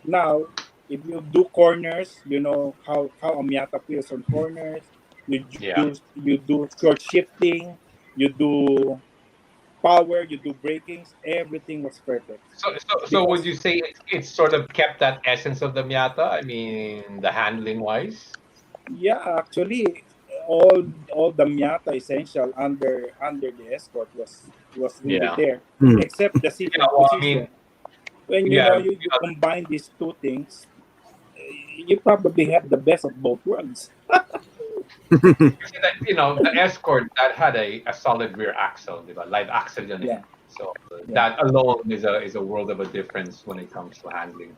Now, if you do corners, you know how a Miata feels on corners. Yeah. You do short shifting, you do power, you do brakings. Everything was perfect So would because you say it's sort of kept that essence of the Miata? I mean, the handling wise. yeah, actually, all the Miata essential under the Escort was really Yeah. there, Hmm. except the Yeah. seating Well, I position. mean, When yeah. you combine these two things, you probably have the best of both worlds. Kasi the Escort that had a solid rear axle, di ba? Live axle yun eh. Yeah, So yeah. that alone is a world of a difference when it comes to handling.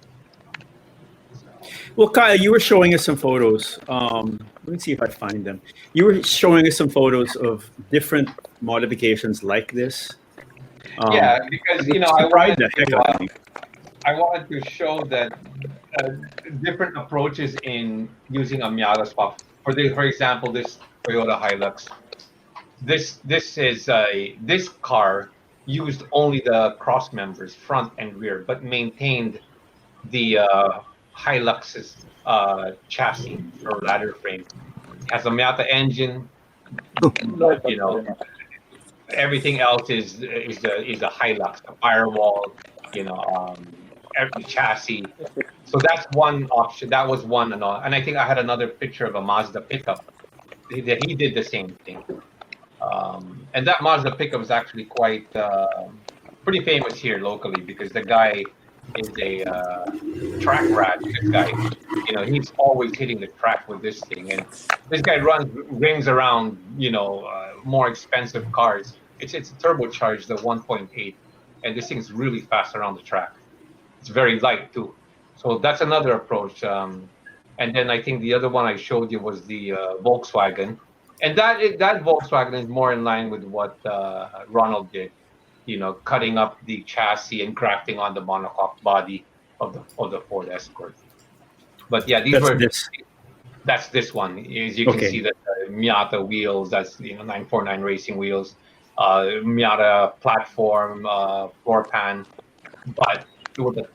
So, Well, Kyle, you were showing us some photos. Let me see if I find them. You were showing us some photos of different modifications like this. yeah, because Which surprised the heck out of me. I wanted to show that uh, different approaches in using a Miata swap. For example, this Toyota Hilux. This car used only the cross members, front and rear, but maintained the Hilux's chassis or ladder frame. It has a Miata engine, but Local pa rin. everything else is a Hilux, a firewall, every chassis. So that's one option. That was one, and I think I had another picture of a Mazda pickup. He did the same thing. And that Mazda pickup is actually quite pretty famous here locally because the guy is a track rat. This guy, he's always hitting the track with this thing, and this guy rings around, more expensive cars. It's a turbocharged, the 1.8, and this thing's really fast around the track. It's very light too, so that's another approach. And then I think the other one I showed you was the Volkswagen, and that Volkswagen is more in line with what Ronald did, cutting up the chassis and grafting on the monocoque body of the Ford Escort. But yeah, That's this. that's this one. As you can see, Okay. that Miata wheels. That's 949 racing wheels. Miata platform, floor pan, but with a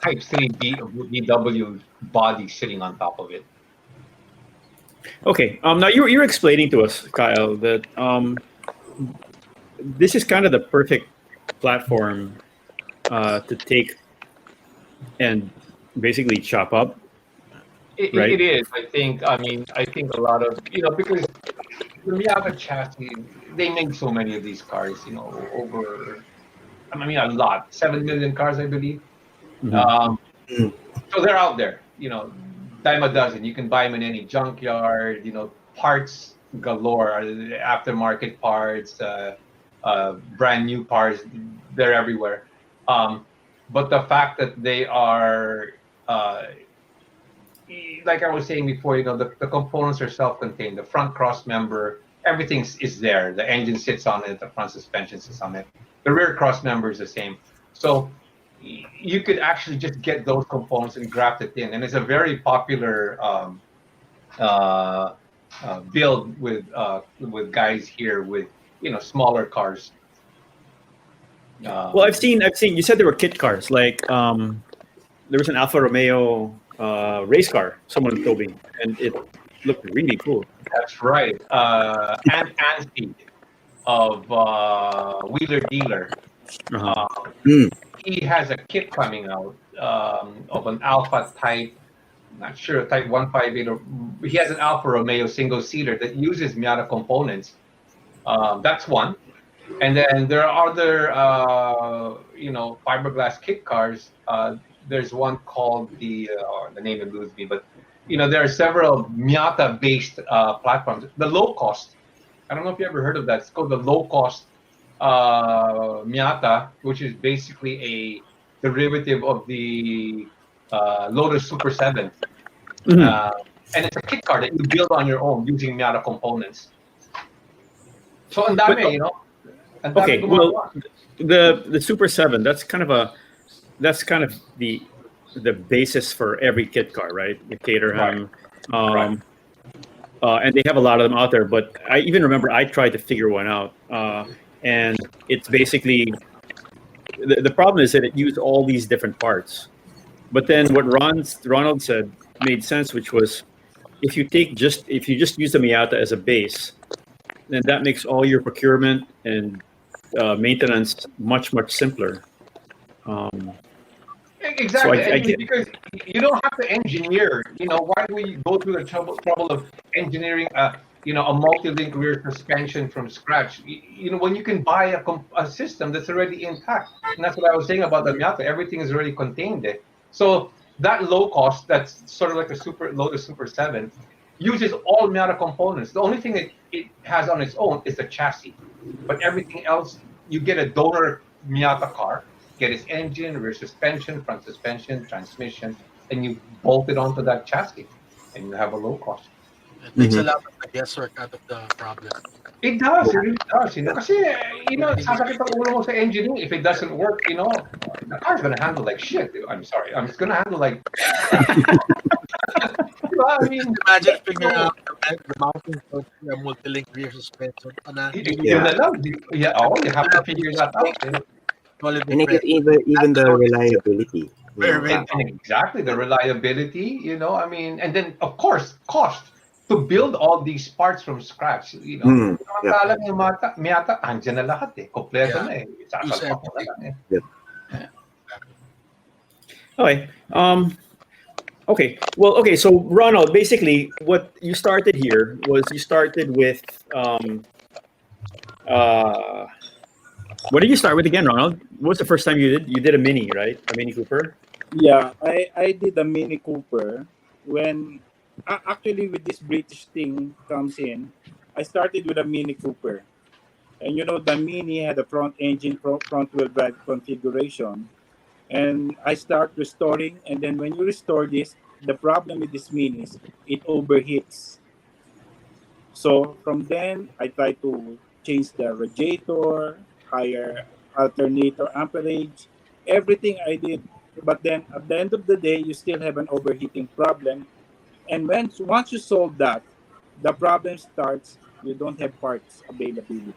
Type 3 VW body sitting on top of it. Okay. Now you're explaining to us, Kyle, that this is kind of the perfect platform to take and basically chop up, It right? is. I think. I mean, I think a lot of because the Miata chassis, they make so many of these cars. Over. I mean, a lot. 7 million cars, I believe. Mhm. Um, Mm. So they're out there, dime a dozen. You can buy them in any junkyard, parts galore, aftermarket parts, brand new parts, they're everywhere. But the fact that they are, uh, like I was saying before, the components are self-contained. The front cross member, everything is there. The engine sits on it. The front suspension sits on it. The rear cross member is the same. So you could actually just get those components and graft it in, and it's a very popular uh, build with guys here with smaller cars. Well, I've seen. You said there were kit cars. Like there was an Alfa Romeo race car someone told me, and it looked really cool. That's right. And Anstey of Wheeler Dealer. Uh-huh. He has a kit coming out of an Alpha Type. I'm not sure, Type 158, or he has an Alfa Romeo single seater that uses Miata components. That's one. And then there are other, fiberglass kit cars. There's one called the name eludes me, but there are several Miata-based platforms. The low cost. I don't know if you ever heard of that. It's called the low cost Miata, which is basically a derivative of the Lotus Super 7. Mhm. And it's a kit car that you build on your own using Miata components. So ang But, dami, ang dami okay, gumagawa. well, the Super 7, that's kind of the basis for every kit car, right? The Caterham. Right. And they have a lot of them out there. But I even remember I tried to figure one out, and it's basically the problem is that it used all these different parts. But then what Ronald said made sense, which was if you just use the Miata as a base, then that makes all your procurement and maintenance much simpler. Exactly. I get. Because you don't have to engineer. Why do we go through the trouble of engineering a multi-link rear suspension from scratch? When you can buy a system that's already intact. And that's what I was saying about the Miata. Everything is already contained there. So that low cost, that's sort of like a Lotus Super 7, uses all Miata components. The only thing it has on its own is the chassis. But everything else, you get a donor Miata car, get its engine, rear suspension, front suspension, transmission, and you bolt it onto that chassis, and you have a low cost. It takes a lot of the guesswork out of the problem. It does, it really does. Kasi, sasakit ang ulo mo sa engineering if it doesn't work, the car's gonna handle like shit. I'm sorry. It's gonna handle like I mean, Imagine figuring out the mounting for a multi-link rear suspension on a yun na lang. You have to figure that out. And I guess even the reliability. Exactly, the reliability, and then of course cost to build all these parts from scratch. Akala yung Miata, andyan na lahat eh, kompleto na eh. Sasalpak mo na lang eh. Okay. Okay. Well, okay. So Ronald, basically, what you started here was you started with what did you start with again, Ronald? What was the first time you did? You did a Mini, right? A Mini Cooper. Yeah, I did a Mini Cooper when actually with this British thing comes in. I started with a Mini Cooper, and the Mini had a front engine, front wheel drive configuration, and I start restoring. And then when you restore this, the problem with this Mini is it overheats. So from then I try to change the radiator, higher alternator amperage, everything I did. But then at the end of the day, you still have an overheating problem. And once you solve that, the problem starts. You don't have parts availability.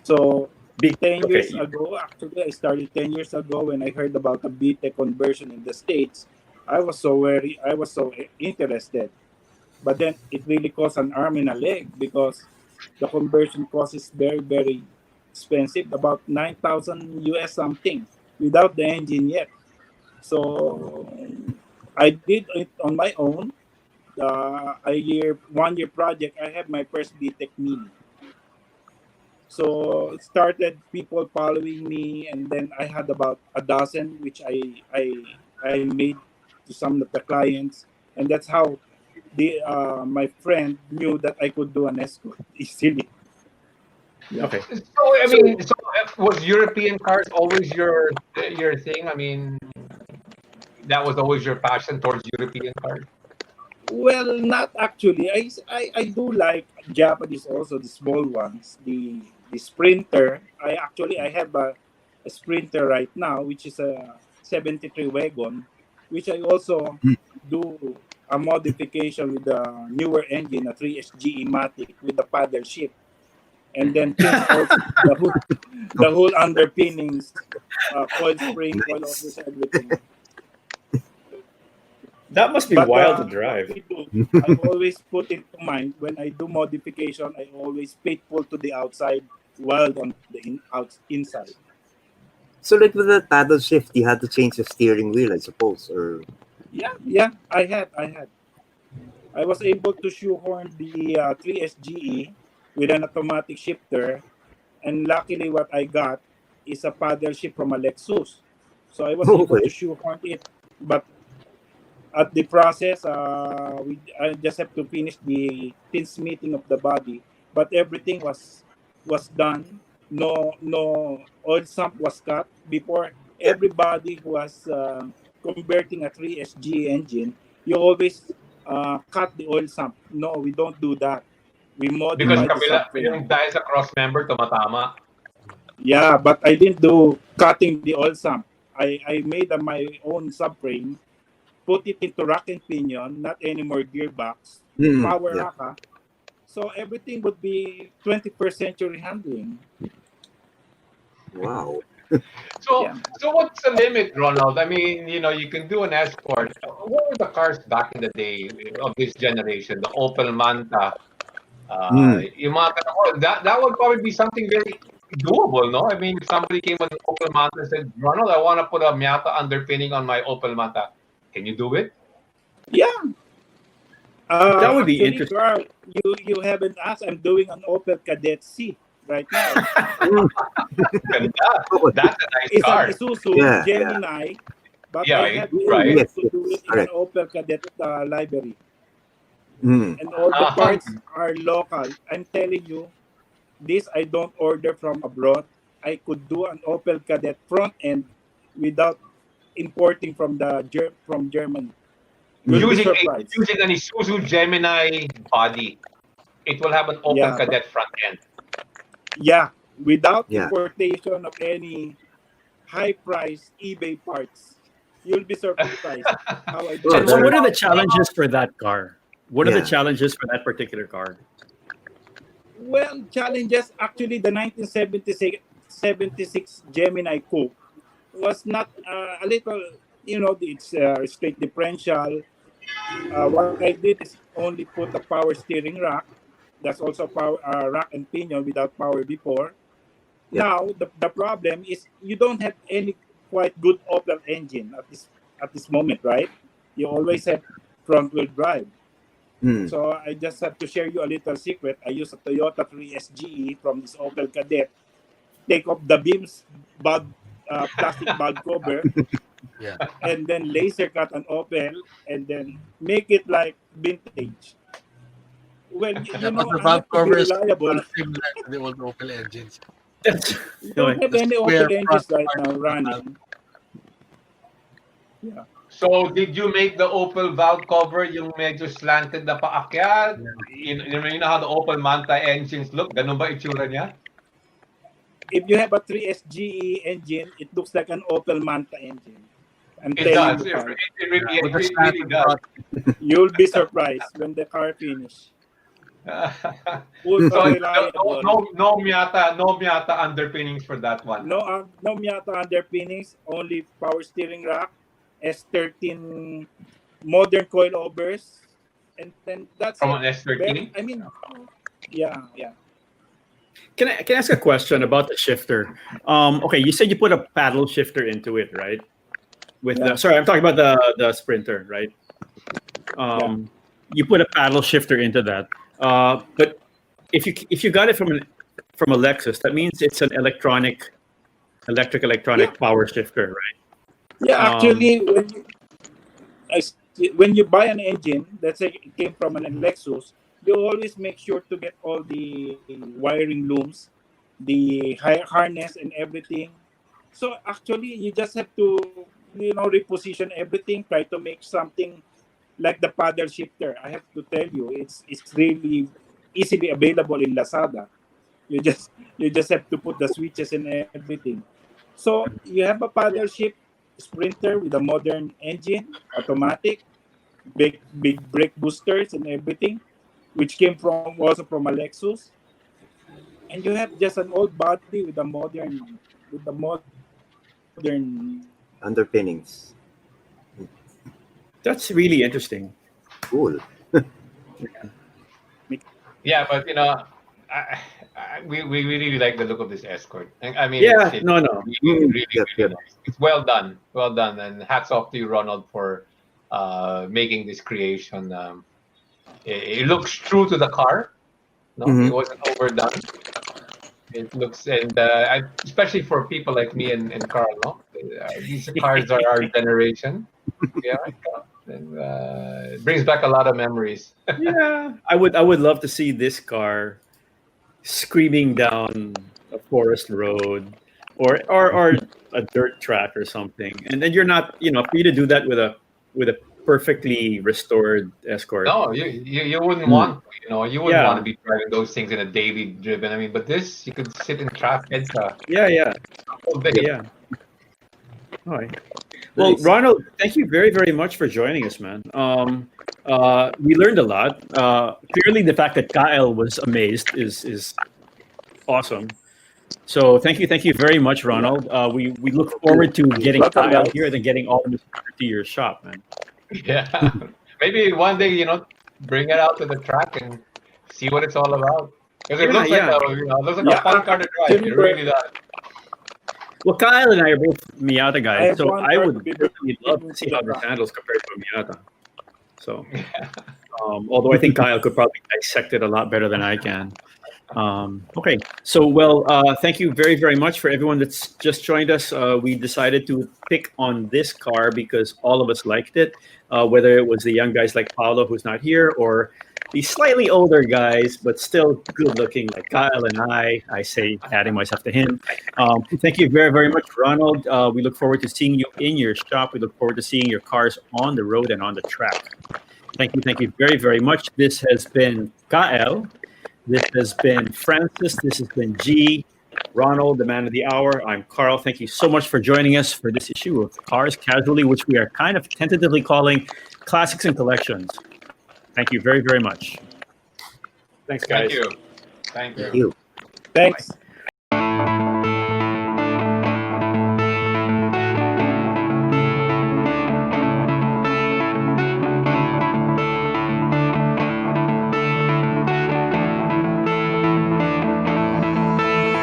So 10 years ago, actually, I started 10 years ago when I heard about the BTEC conversion in the States. I was so interested. But then it really costs an arm and a leg because the conversion cost is very, very expensive, about 9,000 US something without the engine yet. So I did it on my own. 1 year project. I have my first BTEC Mini. So it started people following me, and then I had about a dozen, which I I made to some of the clients, and that's how my friend knew that I could do an escort easily. Yeah. Okay. So I mean, so was European cars always your thing? I mean, that was always your passion towards European cars. Well, not actually. I do like Japanese also, the small ones, the Sprinter. I have a Sprinter right now, which is a 73 wagon, which I also do a modification with the newer engine, a 3SGE Matic with the paddle shift, and then change also the whole underpinnings, coil spring, coil orders, everything. That must be wild to drive. I always put it to mind when I do modification. I always faithful to the outside, wild on the inside. So like with the paddle shift, you had to change the steering wheel, I suppose, or Yeah. I had. I was able to shoehorn the 3SGE with an automatic shifter, and luckily, what I got is a paddle shift from a Lexus. So I was able to shoehorn it, but at the process, I just have to finish the tinsmithing of the body, but everything was done. No oil sump was cut before. Everybody who was converting a 3SG engine, you always cut the oil sump. No, we don't do that. We Because modify the subframe. dahil sa cross member tumatama. Yeah, but I didn't do cutting the oil sump. I made my own subframe, put it into rack and pinion, not anymore gearbox, power rack. So everything would be 21st century handling. wow. So what's the limit, Ronald? I mean, you can do an Escort. What were the cars back in the day of this generation? The Opel Manta. Yung mga that would probably be something very doable, no? I mean, if somebody came with an Opel Manta and said, Ronald, I want to put a Miata underpinning on my Opel Manta. Can you do it? Yeah. That would be actually, interesting. Carl, you haven't asked. I'm doing an Opel Kadett C right now. That's a nice It's car. an Isuzu Gemini, but Yeah, I had right. to do it in an Opel Kadett library. Mm. And all the parts are local. I'm telling you, this I don't order from abroad. I could do an Opel Kadett front end without importing from from Germany. Using an Isuzu Gemini body, it will have an Opel Kadett front end. Yeah, without importation of any high-priced eBay parts. You'll be surprised how I do it. So what are the challenges for that car? What are the challenges for that particular car? Well, challenges, actually, the 1976 Gemini Coupe was not a little, it's straight differential. What I did is only put a power steering rack. That's also power rack and pinion without power before. Now, the problem is you don't have any quite good Opel engine at this moment, right? You always have front-wheel drive. So I just have to share you a little secret. I use a Toyota 3SGE from this Opel Kadett. Take off the beams, plastic bag cover, and then laser cut an Opel, and then make it like vintage. Well, the valve cover is similar to the old Opel engines. You don't have any Opel engines right now running. Yeah. So did you make the Opel valve cover yung medyo slanted na paakyat? You know how the Opel Manta engines look? Ganun ba itsura niya? If you have a 3SGE engine, it looks like an Opel Manta engine. It does. It really does. You'll be surprised when the car finishes. So no Miata underpinnings for that one. No Miata underpinnings, only power steering rack, S13 modern coilovers, and then that's from an S13. I mean, yeah. Can I ask a question about the shifter? Okay, you said you put a paddle shifter into it, right? Sorry, I'm talking about the Sprinter, right? You put a paddle shifter into that. But if you got it from a Lexus, that means it's an electronic power shifter, right? Yeah, actually, when you buy an engine, let's say it came from an Lexus, you always make sure to get all the wiring looms, the harness and everything. So actually, you just have to, reposition everything, try to make something like the paddle shifter. I have to tell you, it's really easily available in Lazada. You just have to put the switches and everything. So you have a paddle shift sprinter with a modern engine, automatic, big brake boosters and everything, which came from also from a Lexus. And you have just an old body with the modern Underpinnings. That's really interesting. Cool. Yeah, but we really like the look of this Escort. I mean, Yeah, it's no. really, really, Yep, really yep. nice. It's well done, and hats off to you, Ronald, for making this creation. It looks true to the car. No, Mhm. it wasn't overdone. It looks, and especially for people like me and Carl, no, these cars are our generation. Yeah, and it brings back a lot of memories. Yeah, I would love to see this car screaming down a forest road or a dirt track or something. And then you're not, for you to do that with a perfectly restored Escort. No, you wouldn't Mm. want, you wouldn't Yeah. want to be driving those things in a daily driven. I mean, but this, you could sit in traffic Yeah. all day. Yeah. All right. Well, Nice. Ronald, thank you very, very much for joining us, man. We learned a lot. Clearly, the fact that Kyle was amazed is awesome. So thank you very much, Ronald. We look forward to getting Welcome, Kyle guys. here and then getting all of this to your shop, man. Yeah, maybe one day, bring it out to the track and see what it's all about. Because it Yeah, looks yeah. like a Yeah, fun car to drive. actually, It really does. Well, Kyle and I are both Miata I guys, have so one I car would to be definitely love to bringing see to how the this track. handles compared to a Miata. So, although I think Kyle could probably dissect it a lot better than I can. Okay, so thank you very, very much for everyone that's just joined us. We decided to pick on this car because all of us liked it, whether it was the young guys like Paolo, who's not here, or the slightly older guys, but still good looking like Kyle and I say, adding myself to him. Thank you very, very much, Ronald. We look forward to seeing you in your shop. We look forward to seeing your cars on the road and on the track. Thank you very, very much. This has been Kyle. This has been Francis. This has been G. Ronald, the man of the hour. I'm Carl. Thank you so much for joining us for this issue of Cars Casually, which we are kind of tentatively calling Classics and Collections. Thank you very, very much. Thanks, guys. Thank you. Thank you. Thank you. Thanks.